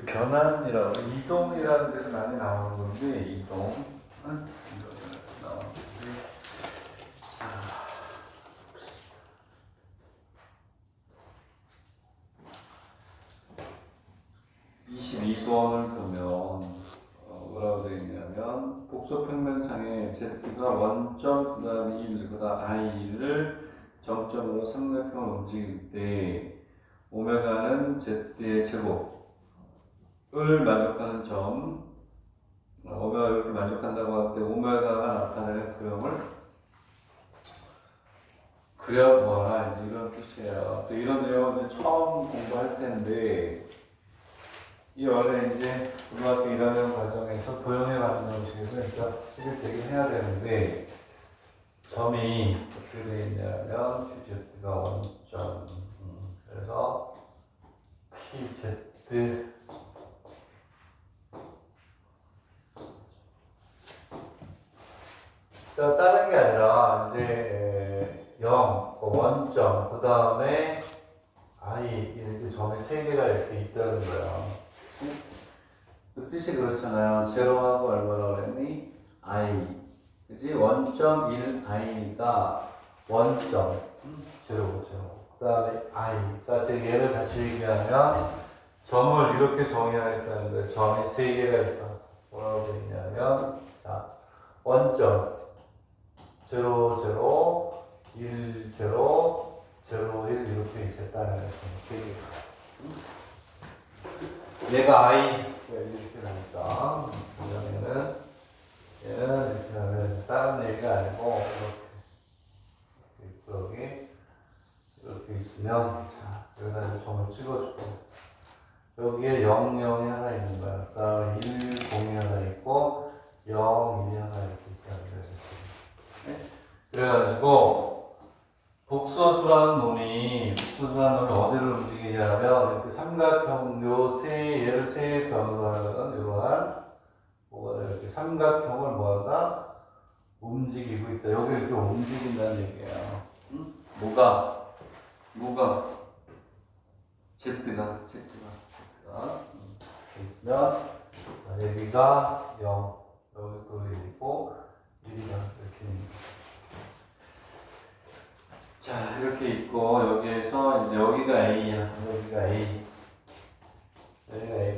그 변환이라고 이동이라는 데서 많이 나오는 건데 이동 나오는데 22번을 보면 뭐라고 되어 있냐면 복소 평면상에 Z가 원점 그 다음에 1 그 다음 I를 정점으로 삼각형을 움직일 때 오메가는 Z의 제곱을 만족하는 점, 오메가 이렇게 만족한다고 할 때 오메가가 나타내는 그림을 그려보아라, 이제 이런 뜻이에요. 또 이런 내용은 이제 처음 공부할 텐데, 이 원래 이제 고등학교 1학년 과정에서 도형에 맞는 형식에서 일단 쓰게 되긴 해야 되는데, 점이 어떻게 되어 있냐면 QZ가 원점, 그래서 PZ 다른 게 아니라 이제 0, 원점, 그 다음에 I 이렇게 점이 3개가 이렇게 있다는 거야. 그 뜻이 그렇잖아요. 제로하고 얼마나 그랬니? I. 그지? 원점 1 I가 원점 제로. 그 다음에 I가 얘를 다시 얘기하면 점을 이렇게 정의하겠다는 거예요. 점이 3개가 있다. 뭐라고 되어 있냐면 자, 원점 0, 0, 1, 0, 0, 1 이렇게 있겠다는 거예요. 3개가. 얘가 I 이렇게 나니까 그러면은 얘는 이렇게 하면 다른 얘기가 아니고 이렇게 있으면 자 여기다 점을 찍어주고 여기에 0, 0이 하나 있는 거야. 그 다음에 1, 0이 하나 있고 0, 1이 하나 이렇게 있다는 거야. 네? 그래가지고 복소수라는 놈이 어디를 움직이냐면 이렇게 삼각형 얘를 세 변으로 하면 이러한 뭐가 이렇게 삼각형을 뭐한다? 움직이고 있다. 여기 이렇게 움직인다는 얘기예요. 응? 뭐가 Z가 있으면 여기가 0 여기 그 있고 1이가 이렇게 있는 자 이렇게 있고 여기에서 이제 여기가 A야. 여기가 A고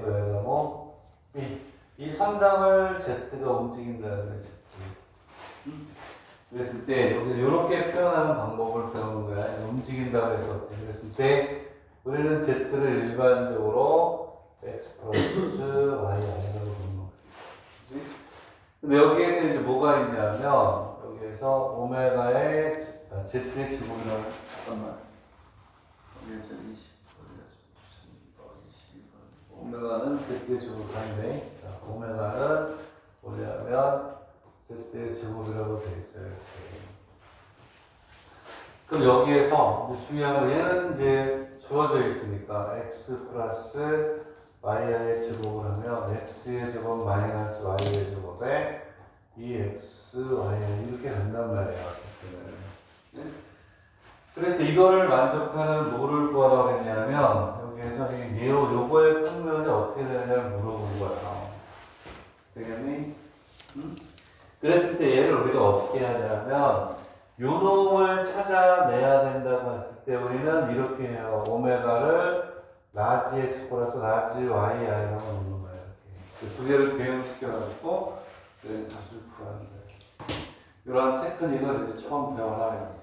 여기가 뭐 B. 이 선상을 Z가 움직인다는 거지. 그랬을 때 여기 이렇게 표현하는 방법을 배우는 거야. 움직인다고 해서 그랬을 때 우리는 Z를 일반적으로 X 플러스 Y I라고 부르는 거지. 근데 여기에서 이제 뭐가 있냐면 여기에서 오메가의 Z의 제곱이라고 잠깐만 여기에서 22번 오메가는 Z의 제곱인데 자 오메가는 뭐냐면 Z의 제곱이라고 되어 있어요. 이렇게. 그럼 여기에서 중요한 거 얘는 이제 주어져 있으니까 x 플러스 y의 제곱을 하면 x의 제곱 마이너스 y의 제곱에 2xy 이렇게 간단 말이에요. 그래서 이거를 만족하는 뭐를 구하라고 했냐면 여기에서 요거의 평면이 어떻게 되느냐를 물어본 거야. 되겠니? 응? 그랬을 때 얘를 우리가 어떻게 하냐면 요 놈을 찾아내야 된다고 했을 때 우리는 이렇게 해요. 오메가를 라지 x 플러스 라지 y i라고 놓는 거예요. 이렇게. 두 개를 대응시켜가지고 값을 구하는 거예요. 이러한 테크닉을 이제 처음 배워놔요.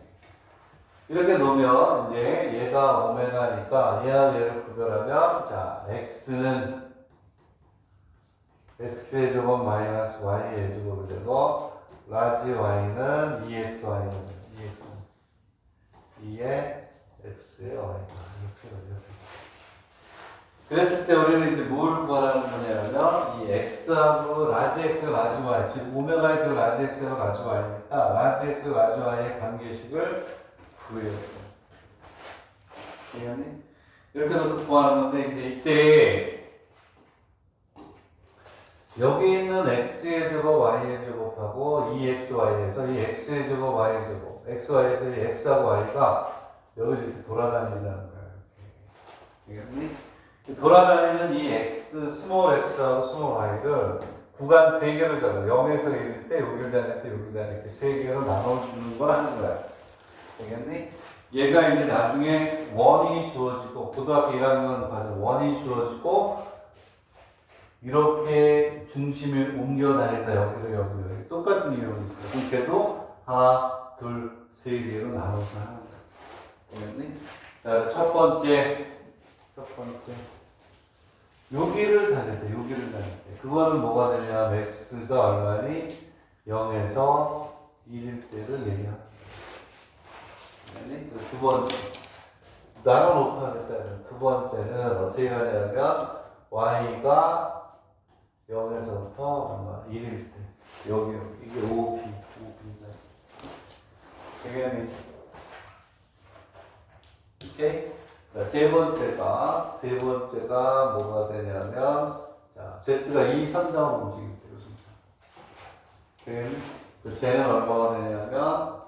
이렇게 놓으면 이제 얘가 오메가니까 얘하고 얘를 구별하면 자 x는 x의 제곱 마이너스 y의 제곱이 되고 라지 y는 2xy는 2의 x의 y가 이렇게 그랬을 때 우리는 이제 뭘 구하라는 거냐면 이 x하고 라지 x가 라지 y 즉 오메가의 제곱 라지 x가 라지 y니까 라지 x 라지 y의 관계식을 구해요. 이렇게 해서 구하는 건데 이제 이때 여기 있는 x의 제곱 y의 제곱하고 2xy에서 이 x의 제곱 y의 제곱 xy에서 이 x하고 y가 여기 이렇게 돌아다닌다는 거예요. 이해했니? 돌아다니는 이 x, 스몰 x하고 스몰 y를 구간 3개로 잡아. 0에서 1일 때, 여기를 다닐 때, 여기를 다닐 때 3개로 나눠주는 걸 하는 거야. 되겠니? 얘가 이제 나중에 원이 주어지고, 고등학교 1학년 가서 원이 주어지고, 이렇게 중심을 옮겨 다닌다. 여기로, 여기로. 여기. 똑같은 이론이 있어. 그럼 걔도 하나, 둘, 3개로 나눠서 하는 거야. 되겠니? 자, 첫 번째. 여기를 다닐 때, 여기를 다닐 때. 그거는 뭐가 되냐? x가 얼마니? 0에서 1일 때를 얘기합니다. 두 번째. 나눠놓고 하겠다. 두 번째는 어떻게 하냐면, y가 0에서부터 얼마? 1일 때. 여기, 이게 5b가 있어. 되겠니? 오케이? 자, 세 번째가 뭐가 되냐면, 자, Z가 이 선상을 움직일 때, 선상. 그 Z는 얼마가 되냐면,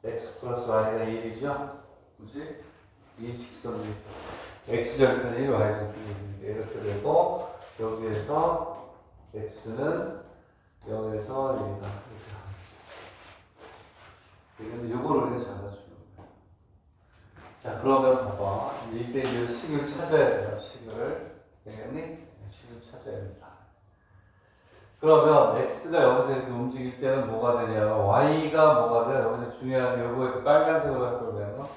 X 플러스 Y가 1이죠? 그지? 이 직선이, X절편 1, Y절편 1. 이렇게 되고, 여기에서 X는 0에서 1이다. 이렇게 요거를 해서 잡아주는 거예요. 자, 그러면 봐봐. 이때 이제 식을 찾아야 돼요. 식을. 되겠니? 식을 찾아야 된다. 그러면 x가 여기서 이렇게 움직일 때는 뭐가 되냐면 y가 뭐가 돼요? 여기서 중요한 게 요거 빨간색으로 할 거면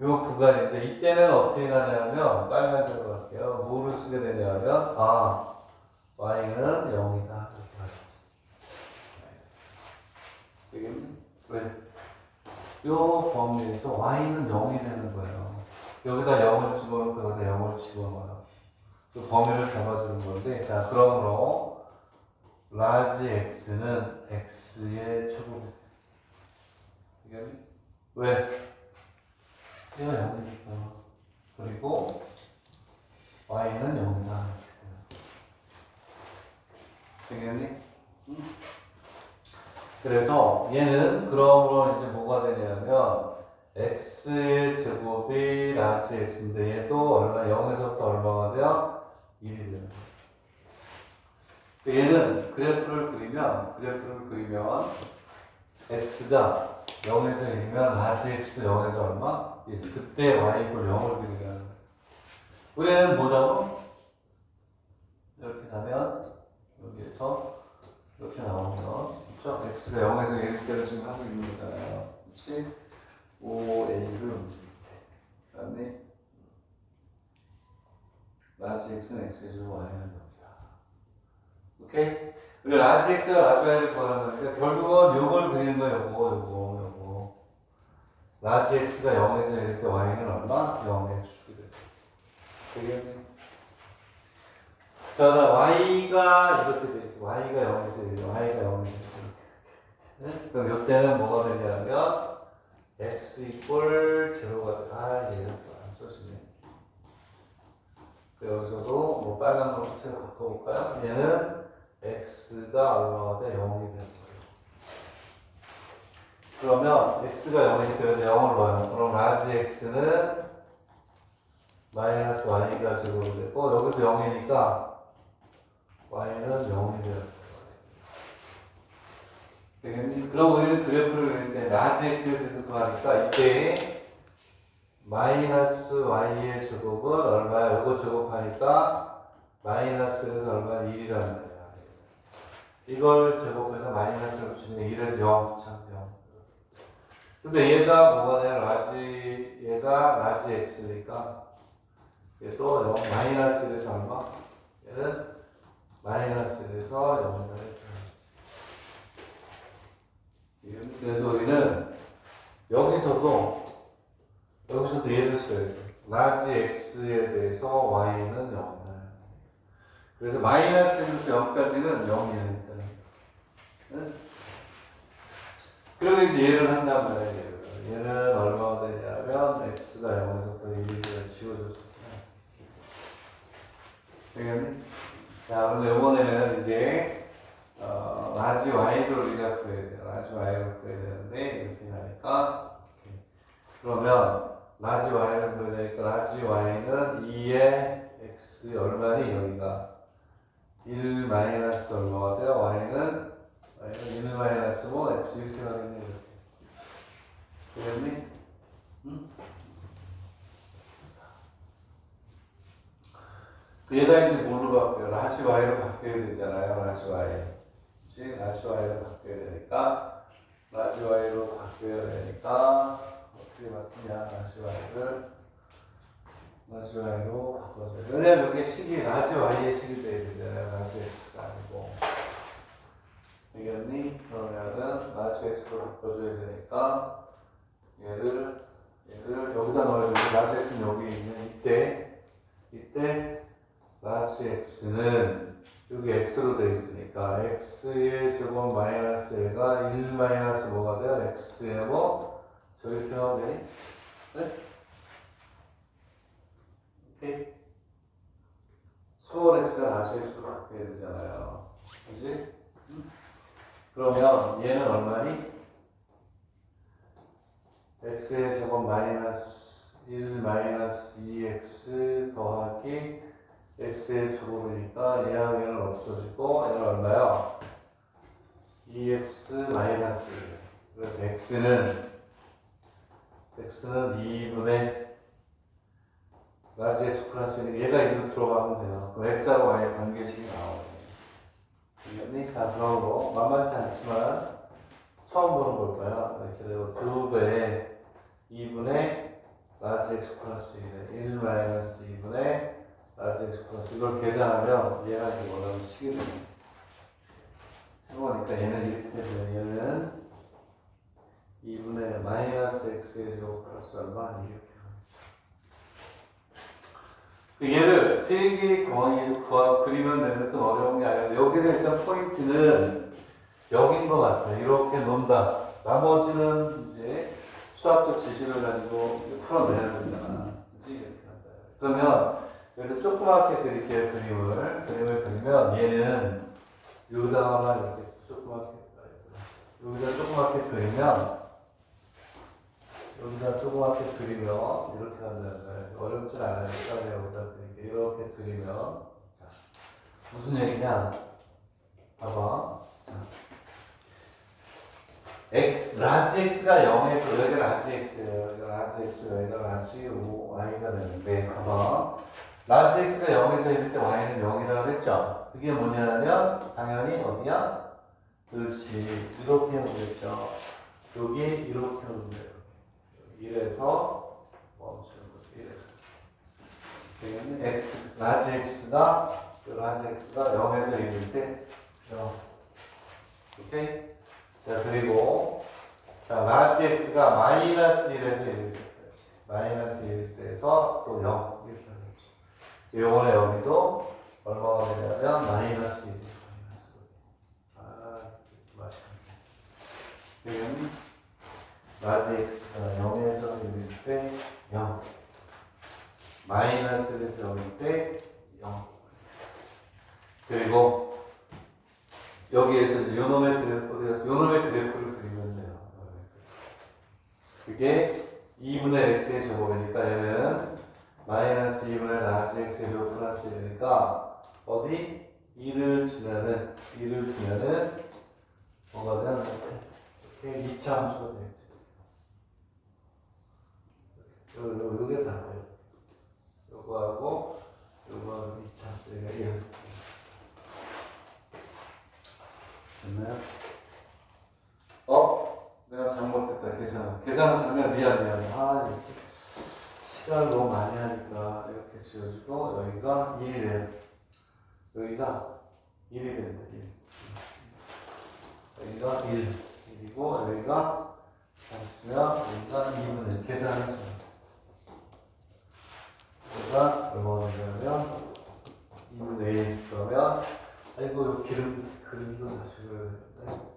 요 구간인데 이때는 어떻게 가냐면 빨간색으로 할게요. 뭐를 쓰게 되냐면 y는 0이다. 이렇게 하겠지. 되겠니? 왜? 요 범위에서 y는 0이 되는 거예요. 여기다 0을 집어넣고 여기다 0을 집어넣어요. 그 범위를 잡아주는 건데, 자, 그러므로 라지 x는 x의 제곱이 돼. 왜? 얘가 0이니까. 그리고 y는 0이다. 되겠니? 그래서 얘는 그러므로 이제 뭐가 되냐면 x의 제곱이 라지 x인데 얘도 얼마 0에서부터 얼마가 돼요? 1이 되는 거예요. 얘는 그래프를 그리면 x가 0에서 1이면 라지 x도 0에서 얼마? 1. 그때 y 이퀄 0을 그리게 하는 거예요. 우리는 뭐라고? 이렇게 가면 여기에서 이렇게 나오면 그렇죠? x가 0에서 1일 때를 지금 하고 있는 거잖아요. 그렇지? 5a를 움직일 때. 맞니? 라지 x는 x의 제곱 y는 0이다. 오케이? 우리 라지 x와 라지 y를 구하는 거니까 결국은 요걸 그리는 거야. 요거. 라지 x가 0에서 1일 때 y는 얼마? 0의 축이 돼. 되겠니? 자, y가 이렇게 돼 있어. y가 0에서 1, y가 0에서 1. 네? 그럼 이때는 뭐가 되냐면 x 이퀄 제로가 돼. 얘는 안 써지네. 여기서도 뭐 빨간 거로 색 바꿔볼까요? 얘는 x가 얼마가 돼? 0이 되는 거예요. 그러면 x가 0이니까 여기다 0을 넣어요. 그럼 라지 x는 마이너스 y가 제곱이 되고 여기서 0이니까 y는 0이 되는 거예요. 되겠니? 그럼 우리는 그래프를 그릴 때 라지 x에 대해서 구하니까 이때 마이너스 y의 제곱은 얼마야? 이거 제곱하니까 마이너스에서 얼마야? 1이라는 거야. 이걸 제곱해서 마이너스를 붙이면 1에서 0, 참 0. 근데 얘가 뭐가 돼? 얘가 라지 x니까 얘도 0, 마이너스 1에서 얼마? 얘는 마이너스 1에서 0이다. 그래서 우리는 여기서도 얘를 써야죠. 라지 x에 대해서 y는 0이다. 그래서 마이너스 1부터 0까지는 0이야 일단. 응? 그리고 이제 얘를 한단 말이에요. 얘는 얼마가 되냐면 x가 0에서부터 1을 지워줬습니다. 되겠니? 자, 그럼 이번에는 이제 라지 y를 우리가 구해야 돼요. 라지 y를 구해야 되는데 이렇게 하니까 그러면 라지 y를 보여되니까 라지 y는 2의 x 얼마니 여기가 1 마이너스 얼마가 돼요? y는 1 마이너스 뭐 x 이렇게 가겠네 이렇게. 되겠니? 응? 얘가 이제 뭘로 바뀌어요? 라지 y로 바뀌어야 되잖아요. 라지 y. 그치? 라지 y로 바뀌어야 되니까 라지 y로 바뀌어야 되니까 어떻게 바뀌냐? 라지 y로 바꿔줘요. 왜냐면 여기 식이 라지 y의 식이 돼야 되잖아요. 라지 x가 아니고. 알겠니? 그러면은 라지 x로 바꿔줘야 되니까 얘를 여기다 넣어야 되고 라지 x는 여기 있는 이때 라지 x는 여기 x로 되어 있으니까 x의 제곱 마이너스 얘가 1 마이너스 뭐가 돼요? x의 뭐? 저 이렇게 하면 되니? 네? 오케이? 스몰 x가 라지 x로 바뀌어야 되잖아요. 그지? 그러면 얘는 얼마니? x의 제곱 마이너스 1 마이너스 2x 더하기 x의 제곱이니까 얘하고 얘는 없어지고 얘는 얼마요? 2x 마이너스 1. 그래서 x는 2분의 라지 x 플러스 1. 얘가 1로 들어가면 돼요. 그럼 x하고 y의 관계식이 나오네. 자, 그런 거 만만치 않지만 처음 보는 걸 거야. 이렇게 되고 2배에 2분의 라지 x 플러스 1 마이너스 2분의 라지 x 플러스 이걸 계산하면 얘가 이제 원하는 식이 됩니다. 해보니까 얘는 이렇게 되죠. 얘는 2분의 마이너스 x의 제곱 플러스 얼마? 이렇게 합니다. 얘를 세 개의 그리면 되는 건 어려운 게 아닌데 여기서 일단 포인트는 여긴 것 같아요. 이렇게 논다. 나머지는 이제 수학적 지식을 가지고 풀어내야 되잖아. 그치? 이렇게 한다. 그러면 여기서 조그맣게 그릴게요. 그림을 그리면 얘는 여기다가 이렇게 조그맣게 여기다 조그맣게 그리면 이렇게 한다는 거예요. 어렵지 않으니까 여기다 그릴게요. 이렇게 그리면 자, 무슨 얘기냐? 봐봐. 자. 라지 x가 0에서 여기가 라지 x예요. 여기가 라지 x가 여기가 라지 y가 되는데 봐봐. 라지 x가 0에서 이럴 때 y는 0이라고 했죠. 그게 뭐냐면 당연히 어디야? 그렇지. 이렇게 해보겠죠. 여기 이렇게 하면 돼요. 1에서 멈추는 거죠. 1에서. 라지 x가 0에서 이럴 때 0. 오케이? 자, 그리고, 라지 x가 마이너스 1에서 1일 때까지. 마이너스 1일 때에서 또 0. 이렇게 하겠죠. 요번에 여기도 얼마가 되냐면, 마이너스 1. 그러면, 라지 x가 0에서 1일 때 0. 마이너스 1에서 0일 때 0. 그리고, 여기에서 이제 요놈의 그래프를 그리면 돼요. 그게 2분의 x의 제곱이니까 얘는 마이너스 2분의 라지 x의 제곱 플러스 1이니까 어디? 2를 지나는 뭐가 되냐? 이렇게 2차 함수가 되겠지. 요게 다예요. 요거하고 2차 함수가 이렇게. 됐나요? 내가 잘못했다. 계산을 하면 미안해. 이렇게 시간을 너무 많이 하니까 이렇게 지어주고 여기가 1이래요. 여기가 1이 된다. 1. 여기가 1이고 여기가 있으면 여기가 2분의 계산하죠. 여기가 얼마나 되냐면 2분의 1 그러면 아이고 그림도 다시 그려야 되는데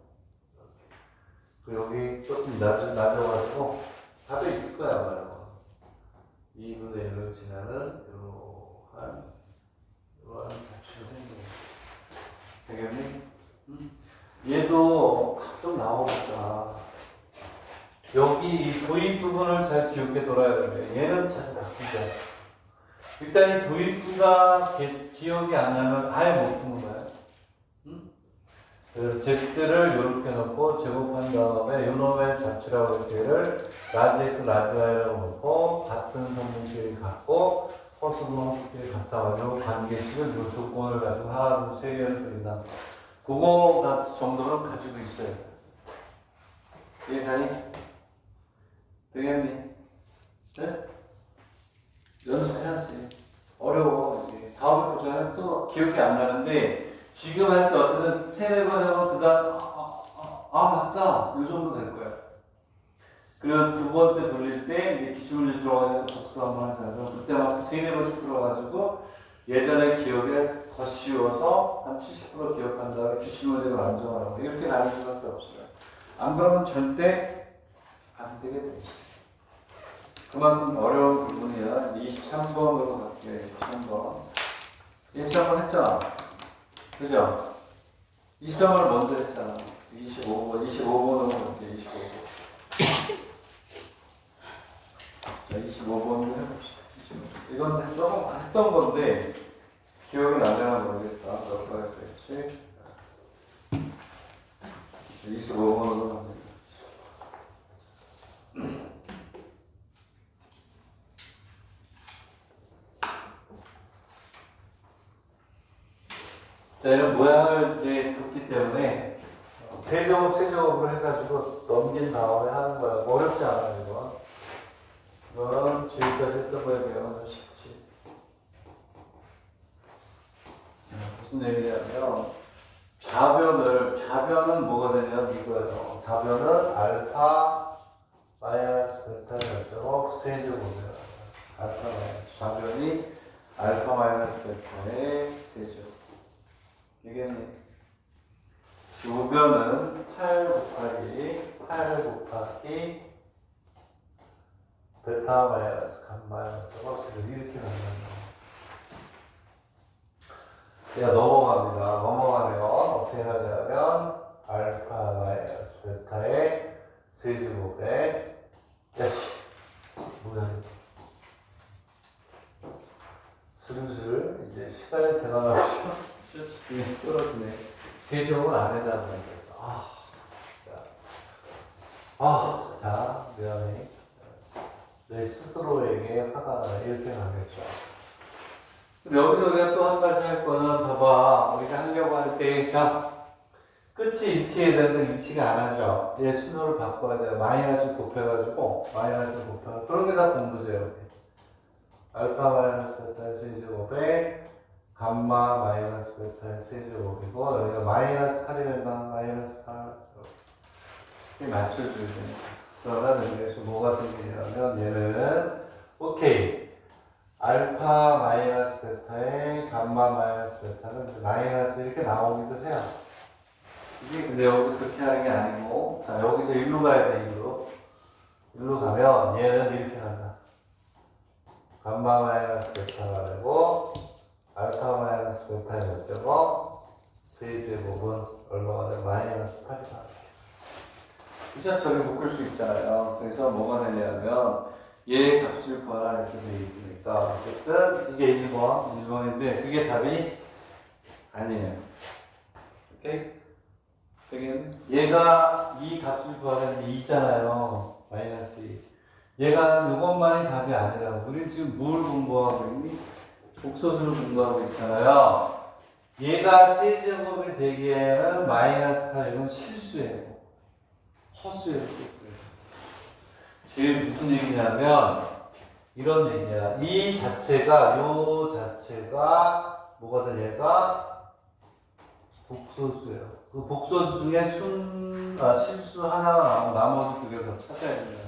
그리고 여기 조금 낮아가지고 답이 있을 거야 아마요. 2분의 1을 지나는 이러한 자취가 생겨요. 되겠니? 얘도 가끔 나오니까 여기 이 도입 부분을 잘 기억해 둬야 되는데 얘는 잘 바뀌죠. 일단 이 도입부가 기억이 안 나면 아예 못 푸는 거예요. 응? 그래서 Z를 이렇게 놓고 제곱한 다음에 요놈의 자취라고 해서 얘를 라지 X, 라지 Y라고 놓고 같은 성분끼리 갖고 허수분, 허수끼리 같아가지고 관계식을 요 조건을 가지고 하나, 둘, 세 개를 그린다. 그거 정도는 가지고 있어야 돼. 이해가니? 되겠니? 네? 연습해야지. 어려워. 이게. 다음에 보자면 또 기억이 안 나는데, 지금 할 때 어쨌든 세네 번 하면 그 다음, 맞다. 이 정도 될 거야. 그리고 두 번째 돌릴 때, 이제 기출문제 들어가지고 복수 한번 하잖아요. 그때 막 세네 번씩 풀어가지고, 예전에 기억에 더 쉬워서 한 70% 기억한 다음에 기출문제를 완성하라고. 이렇게 가는 수밖에 없어요. 안 그러면 절대 안 되게 돼 있어요. 그만큼 어려운 부분이야. 23번으로 갈게요. 23번. 23번 했잖아. 그죠? 23번을 먼저 했잖아. 25번으로 갈게요. 25번. 자, 25번도 해봅시다. 25번. 이건 조금 했던 건데, 기억이 나려나 모르겠다. 몇 번에서 했지? 25번으로 갑니다. 자, 이런 모양을 이제 줬기 때문에 세제곱으로 해가지고 넘긴 다음에 하는 거야. 어렵지 않아요, 이건. 이건 지금까지 했던 거에 비하면 좀 쉽지. 무슨 얘기냐면, 좌변은 뭐가 되냐, 이거예요. 좌변은 알파 마이너스 베타의 제곱 세제곱이에요. 알파 마이너스. 좌변이 알파 마이너스 베타의 세제곱. 이겠네. 우변은 8 곱하기 베타 마이너스 감마 제곱을 이렇게 만든다. 제가 넘어가면 어떻게 하냐면 알파 마이너스 베타의 세제곱에 야씨 뭐야 슬슬 이제 시간이 대단하죠. 실제 떨어지네. 세제곱은 안에다 보냈어. 자, 미안해. 내 스스로에게 화가 나. 이렇게 가겠죠. 근데 여기서 우리가 또 한 가지 할 거는, 봐봐. 우리가 하려고 할 때, 자, 끝이 일치해야 되는데 일치가 안 하죠. 얘 순서를 바꿔야 돼요. 마이너스 곱해가지고, 그런 게 다 공부제요. 알파 마이너스 베타 세제곱에 감마 마이너스 베타의 세제곱이고, 여기가 마이너스 8이 된다. 마이너스 8. 이렇게 맞춰줘야 됩니다. 그러면 여기에서 뭐가 생기냐면, 얘는, 오케이. 알파 마이너스 베타의 감마 마이너스 베타는 마이너스 이렇게 나오기도 해요. 그치? 근데 여기서 그렇게 하는 게 아니고, 자, 여기서 일로 가야 돼, 일로. 일로 가면 얘는 이렇게 간다. 감마 마이너스 베타가 되고, 알파 마이너스 베타의 몇 제곱? 세제곱은 얼마가 돼? 마이너스 8이다. 그죠? 저기 묶을 수 있잖아요. 그래서 뭐가 되냐면, 얘 값을 구하라 이렇게 돼 있으니까 어쨌든 이게 1번인데 그게 답이 아니에요. 오케이? 얘가 이 값을 구하라는 2잖아요. 마이너스 2. 얘가 이것만이 답이 아니라 우리 지금 뭘 공부하고 있니? 복소수를 공부하고 있잖아요. 얘가 세제곱이 되기에는 마이너스 8 이건 실수예요. 허수예요. 지금 무슨 얘기냐면 이런 얘기야. 이 자체가 요 자체가 뭐가 된 얘가 복소수예요. 그 복소수 중에 실수 하나가 나오고 나머지 두 개를 더 찾아야 된다.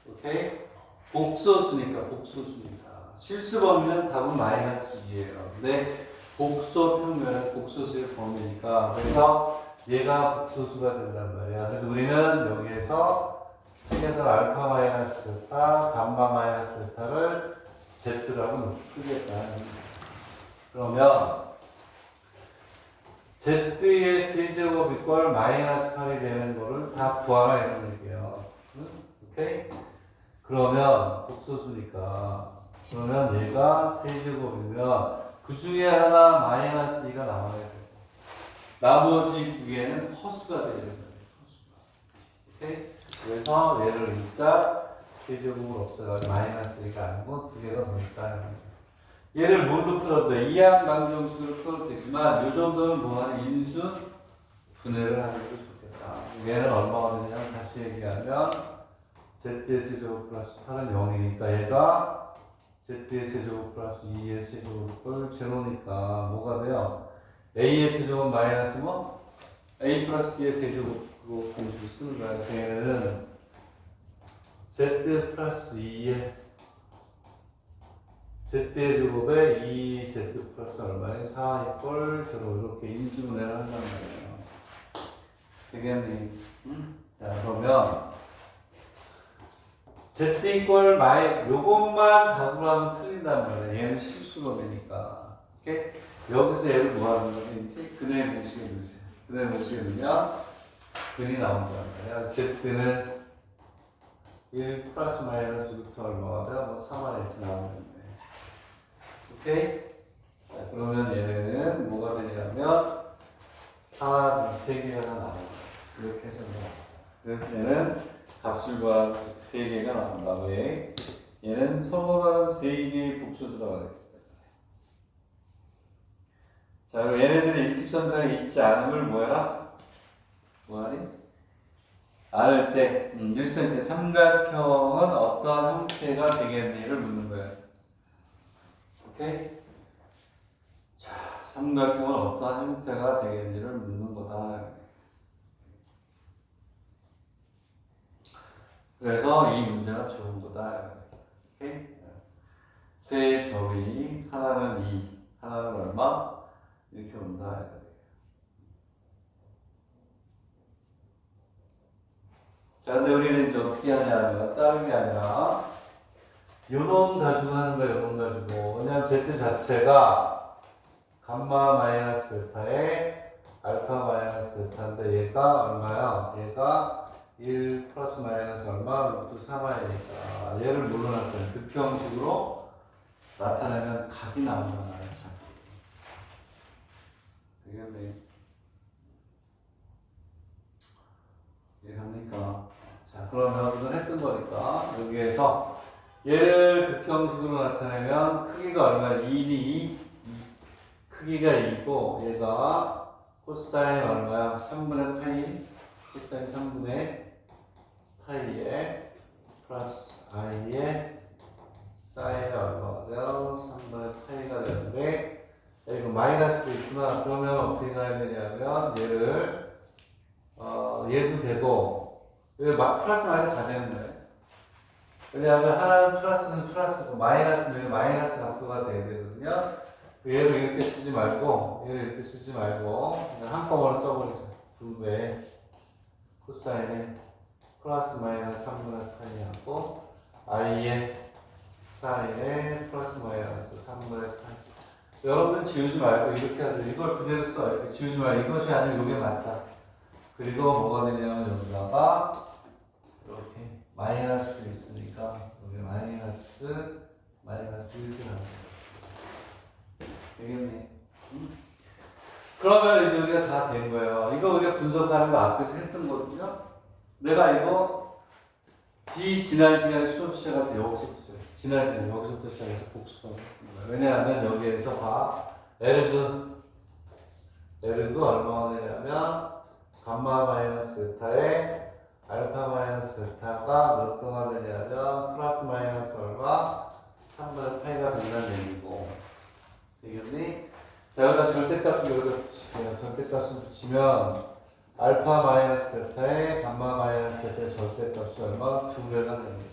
오케이? 복소수니까. 실수 범위는 답은 마이너스 2예요. 근데 복소 평면은 복소수의 범위니까 그래서 얘가 복소수가 된단 말이야. 그래서 우리는 여기에서 생겨서 알파 마이너스 베타, 감마 마이너스 베타를 Z라고 쓰겠다. 그러면 Z의 세제곱 이꼴 마이너스 8이 되는 거를 다 구하라 이런 얘기예요. 오케이? 그러면 복소수니까 그러면 얘가 세제곱이면 그 중에 하나 마이너스 2가 나와야 돼. 나머지 두 개는 허수가 되는 거예요. 허수가. 오케이? 그래서 얘를 일자 세제곱을 없애가지고 마이너스 2가 아니고 두 개가 더 있다는 거예요. 얘를 뭘로 풀어도 돼? 이항 방정식으로 풀어도 되지만 이 정도는 뭐하는 인수 분해를 하는 게 좋겠다. 얘는 얼마가 되냐면 다시 얘기하면 z의 세제곱 플러스 8은 0이니까 얘가 z의 세제곱 플러스 2의 세제곱을 제로니까 뭐가 돼요? a의 세제곱 마이너스 뭐? a 플러스 b의 세제곱으로 공식을 쓰는 거야. 그래서 얘는 z 플러스 2의 z의 제곱에 2z 플러스 얼마에 4 이퀄 제로 이렇게 인수분해를 한단 말이에요. 되겠니? 자 그러면 z 이퀄 요것만 답으로 하면 틀린단 말이야. 얘는 실수로 되니까. 오케이? 여기서 얘를 뭐 하는 거지? 근의 문식에 넣으세요. 근의 문식에 넣으면 근이 나온단 말이야. z는 1 플러스 마이너스부터 얼마가 돼요? 뭐 3만 이렇게 나오는데. 오케이? 자, 그러면 얘는 뭐가 되냐면 하나, 둘, 세 개가 나와요. 이렇게 해서 그래서 얘는 값을 구하는 세 개가 나온다. 왜? 얘는 서로 다른 세 개의 복수수라고 하겠다. 자, 그럼 얘네들이 일직선상에 있지 않음을 뭐해라? 뭐하니? 알 때, 일선체 삼각형은 어떠한 형태가 되겠니를 묻는 거예요. 오케이? 자, 삼각형은 어떠한 형태가 되겠니를 묻는 거다. 그래서 이 문제가 좋은 거다. 오케이? 세 점이 하나는 2, 하나는 얼마? 이렇게 온다. 자, 근데 우리는 이제 어떻게 하냐면 다른 게 아니라 요놈 가지고 하는 거예요. 요놈 가지고. 왜냐면 z 자체가 감마 마이너스 베타에 알파 마이너스 베타인데 얘가 얼마야? 얘가 1 플러스 마이너스 얼마? 루트 3i니까 얘를 뭘로 나타내? 극형식으로 나타내면 각이 나온단 말이야. 되겠네. 이해합니까? 자, 그러면 이건 했던 거니까 여기에서 얘를 극형식으로 나타내면 크기가 얼마야? 2니 2? 크기가 2고 얘가 코사인 얼마야? 3분의 파이 코사인 3분의 파이에 플러스 i에 사인이 얼마가 돼요? 3분의 파이가 되는데 이거 마이너스도 있구나. 그러면 어떻게 가야 되냐면 얘를 얘도 되고 여기 플러스 마이너스 다 되는 거예요. 왜냐하면 하나는 플러스는 플러스고 마이너스는 여기 마이너스 각도가 돼야 되거든요. 얘를 이렇게 쓰지 말고 얘를 이렇게 쓰지 말고 그냥 한꺼번에 써버리자. 2배 코사인에 플러스 마이너스 3분의 파이하고 i의 사인에 플러스 마이너스 3분의 파이. 여러분 지우지 말고 이렇게 하세요. 이걸 그대로 써. 이렇게 지우지 말고 이것이 아니고 이게 맞다. 그리고 뭐가 되냐면 여기다가 이렇게 마이너스도 있으니까 여기 마이너스 1이 나옵니다. 되겠네. 그러면 이제 우리가 다 된 거예요. 이거 우리가 분석하는 거 앞에서 했던 거거든요. 내가 이거 지난 시간에 수업 시작할 때 여기서부터 시작했어. 지난 시간에 여기서부터 시작해서 복습하는 거예요. 왜냐하면 여기에서 봐. 에르그 얼마가 되냐면 감마 마이너스 베타에 알파 마이너스 베타가 몇 도가 되냐면 플러스 마이너스 얼마? 3분의 파이가 된다는 얘기고. 되겠니? 자, 여기다 절대값을 여기다 붙이세요. 절대값을 붙이면 알파 마이너스 베타에 감마 마이너스 베타의 절대값이 얼마? 2배가 됩니다.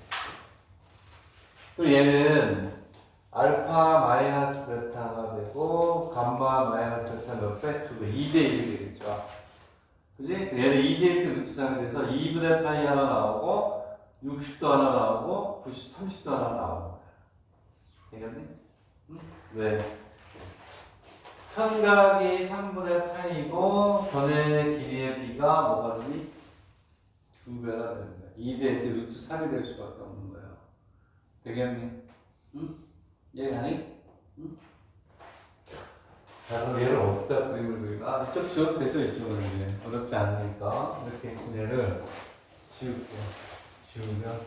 그리고 얘는 알파 마이너스 베타가 되고 감마 마이너스 베타 몇 배? 2배. 2대1이 되겠죠. 그지? 얘는 2대1 루트 3이 돼서 2분의 파이 하나 나오고 60도 하나 나오고 30도 하나 나오는 거야. 되겠니? 응? 왜? 편각이 3분의 파이고 변의 길이의 b가 뭐가 되니? 2배가 되는 거야. 2대 1대 루트 3이 될 수밖에 없는 거예요. 되겠니? 응? 이해가니? 응? 자, 그럼 얘를 어디다 그림을 그리나? 이쪽 지워도 되죠, 이쪽은 이제. 어렵지 않으니까. 이렇게 있으면 얘를 지울게요. 지우면.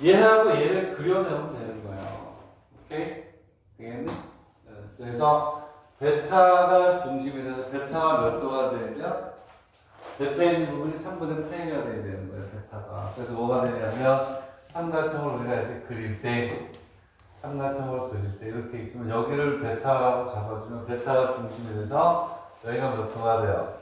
얘하고 얘를 그려내면 되는 거예요. 오케이? 되겠니? 네. 그래서 베타가 중심이 돼서 베타가 몇 도가 되냐? 베타에 있는 부분이 3분의 8가 돼야 되는 거예요, 베타가. 그래서 뭐가 되냐면 삼각형을 우리가 이렇게 그릴 때 삼각형을 그릴 때 이렇게 있으면 여기를 베타라고 잡아주면 베타가 중심이 돼서 여기가 몇 도가 돼요?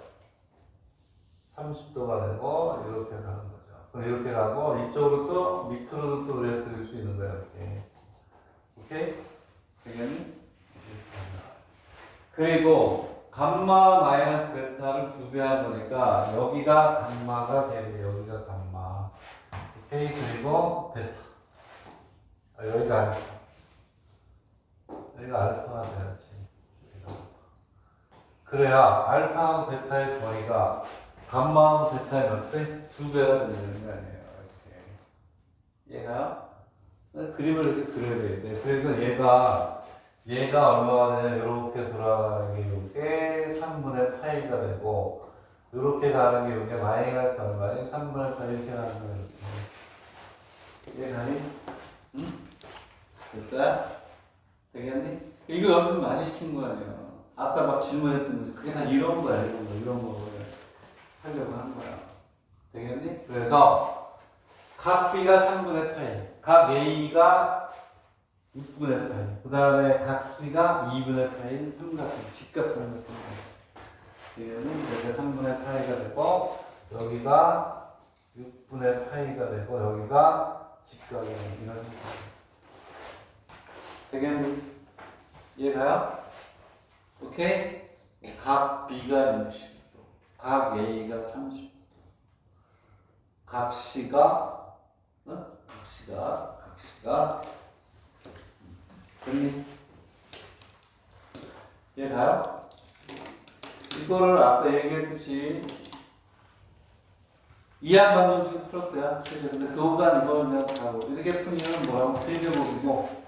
30도가 되고 이렇게 가는 거죠. 그럼 이렇게 가고 이쪽으로 또 밑으로도 또 우리가 그릴 수 있는 거예요. 이렇게. 오케이? 되겠니? 그리고 감마 마이너스 베타를 2배 하니까 여기가 감마가 되고 여기가 감마. 오케이? 그리고 베타. 여기가 알파. 여기가 알파가 돼야지. 그래야 알파하고 베타의 거리가 감마하고 베타의 몇 배? 2배가 되는 거 아니에요. 이렇게. 얘가 그림을 이렇게 그려야 되는데 그래서 얘가 얼마가 되냐 이렇게 돌아가는 게 이게 3분의 8가 되고 이렇게 가는 게 이게 마이너스 얼마니? 3분의 8 이렇게 가는 거예요. 이렇게. 이해가니? 응? 됐다? 되겠니? 이거 연습 많이 시킨 거 아니에요. 아까 막 질문했던 거지. 그게 다 이런 거야, 이런 거 하려고 한 거야. 되겠니? 그래서 각 B가 3분의 8, 각 A가 6분의 8, 그 다음에 각 C가 2분의 8인 삼각형, 직각 삼각형. 얘는 여기가 3분의 8가 되고 여기가 6분의 8가 되고 여기가 직각이야. 이런 식으로. 되겠니? 이해가요? 오케이? 각 B가 60도, 각 A가 30도, 각 C가, 각 C가, 됐니? 이해가요? 이거를 아까 얘기했듯이 이한 방정식 풀었대요. 그죠? 근데 그거보다 이걸 그냥 하고 이렇게 풀면 뭐라고? 세제곱이고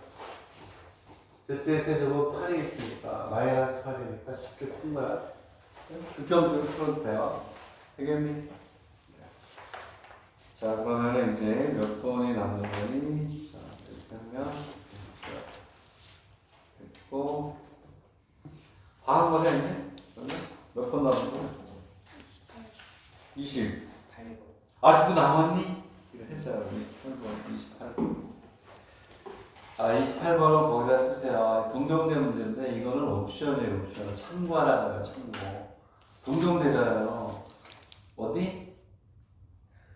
그때 세제곱 8이 있으니까 마이너스 8이니까 쉽게 푼 거야. 그렇게 엄청 풀어도 돼요. 되겠니? 자, 그러면 이제 몇 번이 남는 거니? 자, 이렇게 하면 됐고 과학 번 했네? 몇 번 남은 거야? 20. 아직도 남았니? 이거 했잖아. 28번. 28번은 거기다 쓰세요. 동정대 문제인데 이거는 옵션이에요. 옵션. 참고하라는 거예요. 참고. 동정대잖아요. 어디?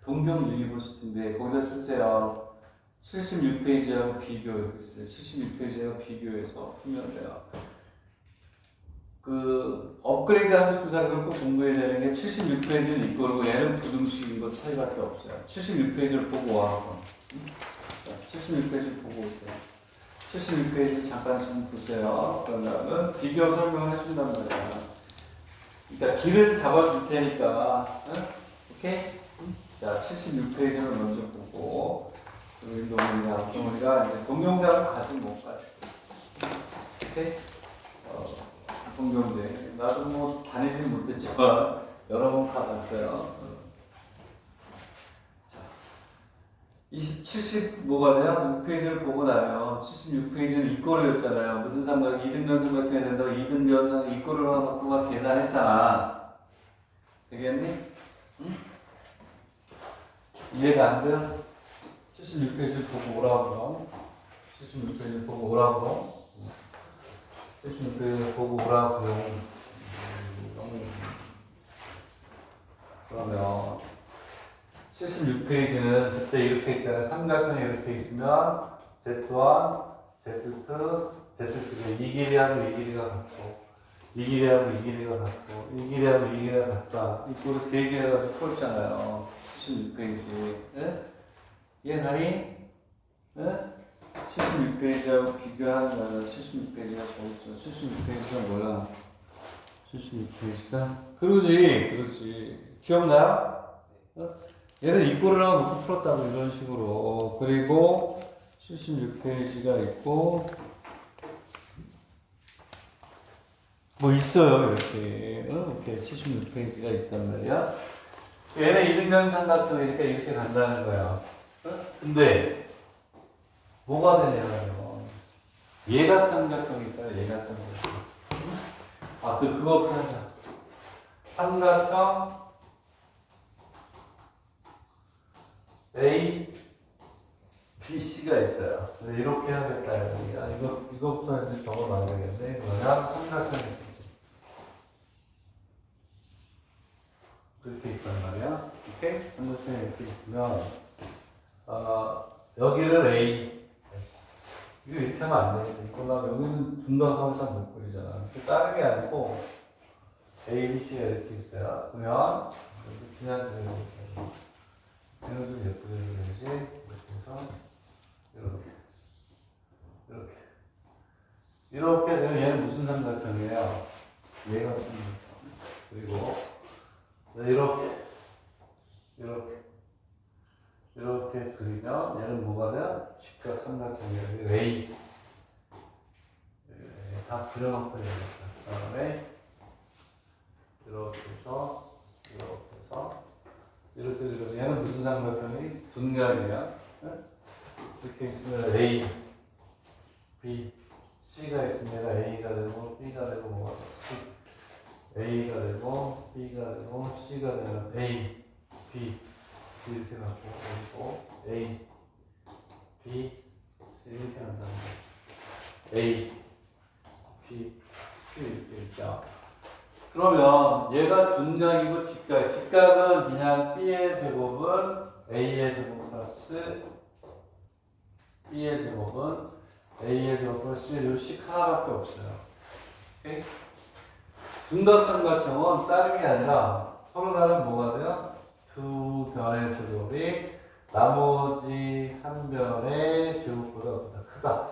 동경 유니버시티인데 거기다 쓰세요. 76페이지하고 비교 이렇게 쓰세요. 76페이지하고 비교해서 풀면 돼요. 그 업그레이드 하고 싶은 사람들은 꼭 공부해야 되는 게 76페이지는 이거고 얘는 부등식인 거 차이밖에 없어요. 76페이지를 보고 와. 76페이지를 보고 오세요. 76페이지 잠깐 좀 보세요. 그러면 비교 설명을 해준단 말이야. 그러니까 길을 잡아줄 테니까. 응? 오케이? 자, 76페이지를 먼저 보고 그리고 동물이가 이제 동영상을 가지 못 가지고. 오케이? 동경대. 나도 뭐 다니지는 못했지만 여러 번 가봤어요. 70 뭐가 돼요? 6페이지를 보고 나면 76페이지는 이꼬르였잖아요. 무슨 삼각 이등변 삼각형이 된다고 이등변 이꼬르로 하고 계산했잖아. 되겠니? 응? 이해가 안 돼? 76페이지를 보고 오라고. 76페이지를 보고 오라고. 76페이지를 보고 오라고. 그러면 76페이지는 그때 이렇게 있잖아요. 삼각형이 이렇게 있으면 Z1, Z2, Z3 이 길이하고 이 길이가 같고 이 길이하고 이 길이가 같고 이 길이하고 이 길이가 같다. 이거를 3개 해가지고 풀었잖아요. 76페이지. 네? 이해가니? 네? 76페이지하고 비교하는 거는 76페이지가 저기 있어요. 76페이지가 뭐야? 76페이지가 그러지 기억나? 얘는 이꼴을 하고 놓고 풀었다고 이런 식으로. 그리고 76페이지가 있고 뭐 있어요 이렇게. 이렇게 76페이지가 있단 말이야. 얘는 이등변 삼각형이니까 이렇게 간다는 거야. 근데 뭐가 되냐면 예각 삼각형이 있잖아. 예각 삼각형. 그거 하자. 삼각형 A, B, C가 있어요. 이렇게 하겠다. 이거부터 이제 적어놔야 되겠네. 뭐냐? 삼각형이 있어. 이렇게 있단 말이야. 오케이? 삼각형이 이렇게 있으면, 여기를 A. 이거 이렇게 하면 안 되겠네. 이거나 여기는 중간선을 잘 못 그리잖아. 다른 게 아니고, A, B, C가 이렇게 있어요. 그러면, 그냥 얘는 좀 예쁘게 그려야지. 이렇게 해서, 이렇게 되면 얘는 무슨 삼각형이에요? 얘가 삼각형. 그리고, 이렇게 그리면 얘는 뭐가 돼요? 직각 삼각형이에요. A. 다 그려놓고 해야겠다. 그 다음에, 이렇게 해서, 이렇게 그리면 얘는 무슨 삼각형이? 둔각이야. 이렇게 있으면 A, B, C가 있으면 얘가 A가 되고, B가 되고, 뭐가 돼? C. A가 되고, B가 되고, C가 되면 A, B, C 이렇게 갖고, 그리고 A, B, C 이렇게 한다는 거야. A, B, C 이렇게 있죠. 그러면 얘가 둔각이고 직각. 직각은 그냥 B의 제곱은 A의 제곱 플러스 B의 제곱은 A의 제곱 플러스 요 식 하나밖에 없어요. 오케이? 둔각 삼각형은 다른 게 아니라 서로 다른 뭐가 돼요? 두 변의 제곱이 나머지 한 변의 제곱보다 크다.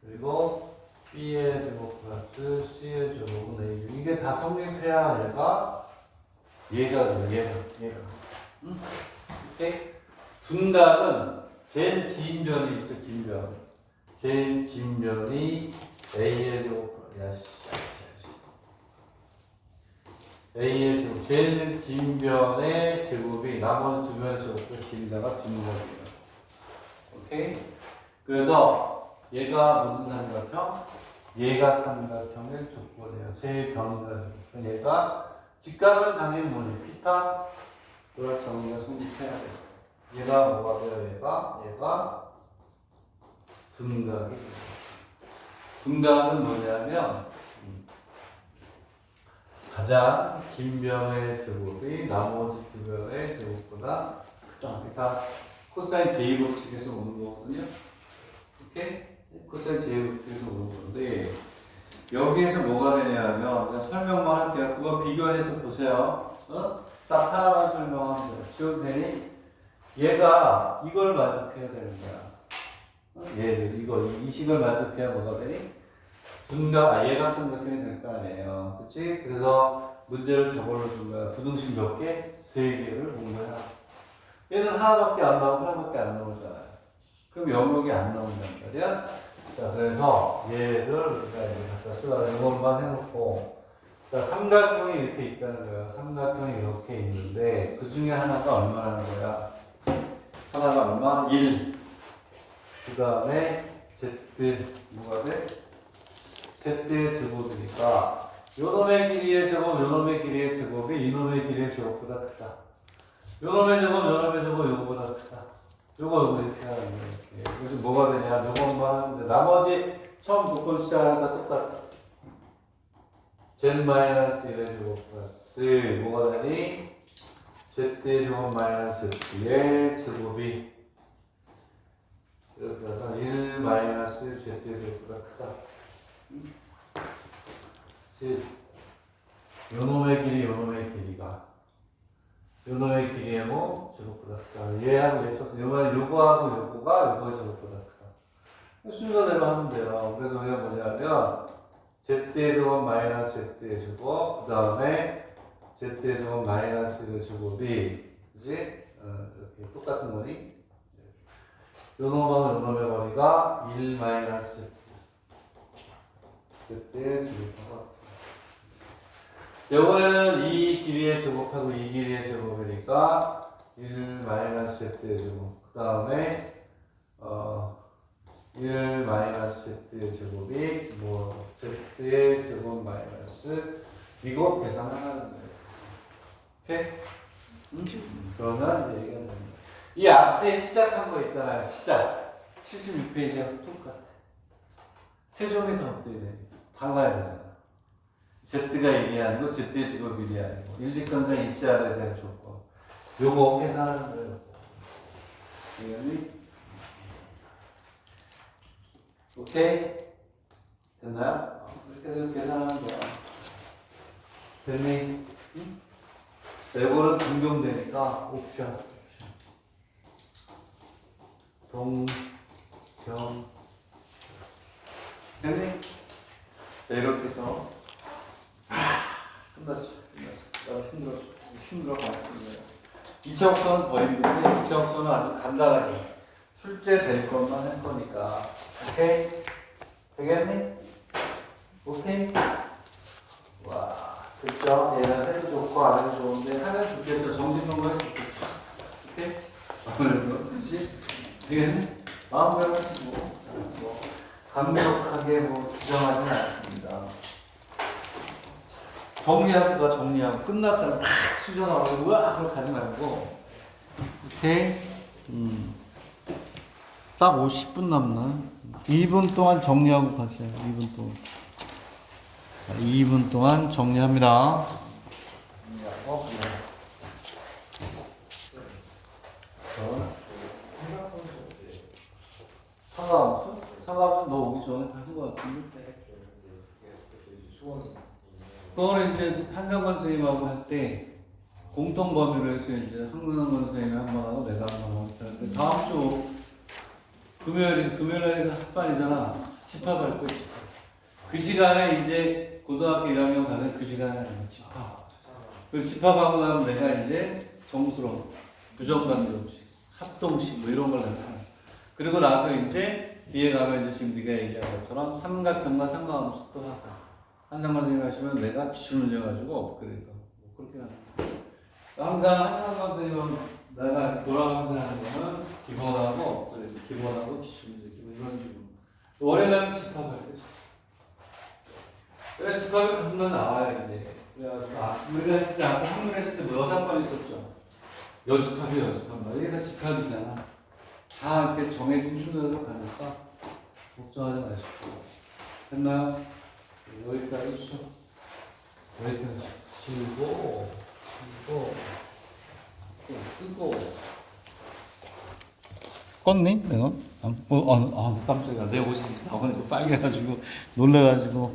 그리고 B의 제곱 플러스 C의 제곱은 A. 이게 다 성립해야 얘가 돼요. 응? 오케이? 둔각은 제일 긴 변이 있죠, 긴 변. 제일 긴 변이 A의 제곱, A의 제곱, 제일 긴 변의 제곱이 나머지 두 변의 제곱보다 길다가 둔각이에요. 오케이? 그래서 얘가 무슨 삼각형? 예각 삼각형의 조건이에요. 세 변각. 얘가 직각은 당연히 뭐니? 피타 플러스 정리가 성립해야 돼요. 얘가 뭐가 돼요? 얘가 둔각이 돼요. 둔각은 뭐냐면 가장 긴 변의 제곱이 나머지 두 변의 제곱보다 크다. 그러니까 코사인 제2법칙에서 오는 거거든요. 오케이? 코사인 제2법칙에서 오는 건데 여기에서 뭐가 되냐면 그냥 설명만 할게요. 그거 비교해서 보세요. 딱 하나만 설명하면 돼요. 지워도 되니? 얘가 이걸 만족해야 되는 거야. 얘를 이 식을 만족해야 뭐가 되니? 예각 삼각형이 될 거 아니에요. 그치? 그래서 문제를 저걸로 준 거야. 부등식 몇 개? 3개를 공부해라. 얘는 하나밖에 안 나오고 하나밖에 안 나오잖아요. 그럼 영역이 안 나온단 말이야. 자, 그래서 얘를 우리가 이제 갖다 쓰라. 이것만 해놓고. 자, 삼각형이 이렇게 있다는 거예요. 삼각형이 이렇게 있는데, 그 중에 하나가 얼마라는 거야? 하나가 얼마? 1. 그 다음에 Z, 뭐가 돼? Z의 제곱이니까, 요놈의 길이의 제곱, 요놈의 길이의 제곱이 이놈의 길이의 제곱보다 크다. 요놈의 제곱, 요놈의 제곱, 요거보다 크다. 요거 이렇게 하는 거예요. 이렇게. 그래서 뭐가 되냐? 요것만 하는데, 나머지 처음 조건 시작하니까 똑같아. Z-1의 제곱 플러스, 뭐가 되니? Z의 제곱 마이너스 Z의 제곱이, 이렇게 해서 1 마이너스 Z의 제곱보다 크다. 즉, 요놈의 길이, 요놈의 길이가, 요놈의 길이의 뭐? 제곱보다 크다. 얘하고 얘 써서, 요거하고 요거가 요거의 제곱보다 크다. 순서대로 하면 돼요. 그래서 우리가 뭐냐면, z의 제곱 마이너스 z의 제곱 그 다음에 z의 제곱 마이너스 그 제곱이 그지? 이렇게 똑같은 거니? 요 놈하고 요 놈의 거리가 1 마이너스 z의 제곱하고 이번에는 이 길이의 제곱하고 이 길이의 제곱이니까 1 마이너스 z의 제곱 그 다음에 1 마이너스 z의 제곱이 뭐 z의 제곱 마이너스 이거 계산하는 거예요. 오케이? 그러면 이제 얘기가 됩니다. 이 앞에 시작한 거 있잖아요. 시작 76페이지하고 똑같아. 세점이 더 엎드려야 돼. 달라야 되잖아. z가 1이 아니고 z의 제곱 1이 아니고 일직선상 일자에 대한 조건 요거 계산하는 거예요. 오케이? 됐나요? 이렇게 계산하는 거야. 됐니? 응? 자, 이거는 동경되니까 옵션. 동경. 됐니? 자, 이렇게 해서. 끝났어. 나 힘들어. 많이 힘들어요. 2차 합선은 더 힘든데, 2차 합선은 아주 간단하게. 출제될 것만 할 거니까. 오케이? 되겠니? 오케이? 와, 그쵸? 얘는 해도 좋고 안 해도 좋은데 하면 좋겠죠. 정신건강 해도 좋겠죠. 오케이? 아무래도 그치? 되겠니? 마음대로 뭐 강력하게 뭐 주장하지는 않습니다. 정리하고 끝났다가 막 수정하고 우와 그렇게 가지 말고. 오케이? 딱 50분 남나? 2분 동안 정리하고 가세요. 2분 동안. 2분 동안 정리합니다. 상가함수? 상가함수 너 오기 전에 다 한 거 같은데? 그거는 이제 한상관 선생님하고 할 때 공통 범위로 해서 이제 한상관 선생님이 한 번 하고 내가 한 번 하고 하는데 다음 주 금요일에 합반이잖아. 집합할 거야, 집합. 그 시간에 이제 고등학교 1학년 가는 그 시간에 집합. 그리고 집합하고 나면 내가 이제 정수로 부정반동식, 합동식 뭐 이런 걸 내가 하는. 그리고 나서 이제 뒤에 가면 이제 지금 네가 얘기한 것처럼 삼각형과 상관함수 또 하고. 한상관 선생님 하시면 내가 기출문제 가지고 업그레이드. 뭐 그렇게 하는 거야. 항상 한상관 선생님은 내가 돌아가면서 하는 거는 기본하고 업그레이드, 기본하고 기출문제, 기본 이런 식으로. 월요일날 집합할 거지. 그래서 집합이 한번 나와요, 이제. 그래가지고, 우리가 했을 때, 아까 학문 했을 때 뭐 여사건 있었죠? 여집합. 이게 다 집합이잖아. 다 이렇게 정해진 순서대로 가니까, 걱정하지 마시고. 됐나요? 여기까지 수. 여기까지. 치고, 끄고. 껐니? 내가? 깜짝이야. 내 옷이 빨개가지고, 놀래가지고.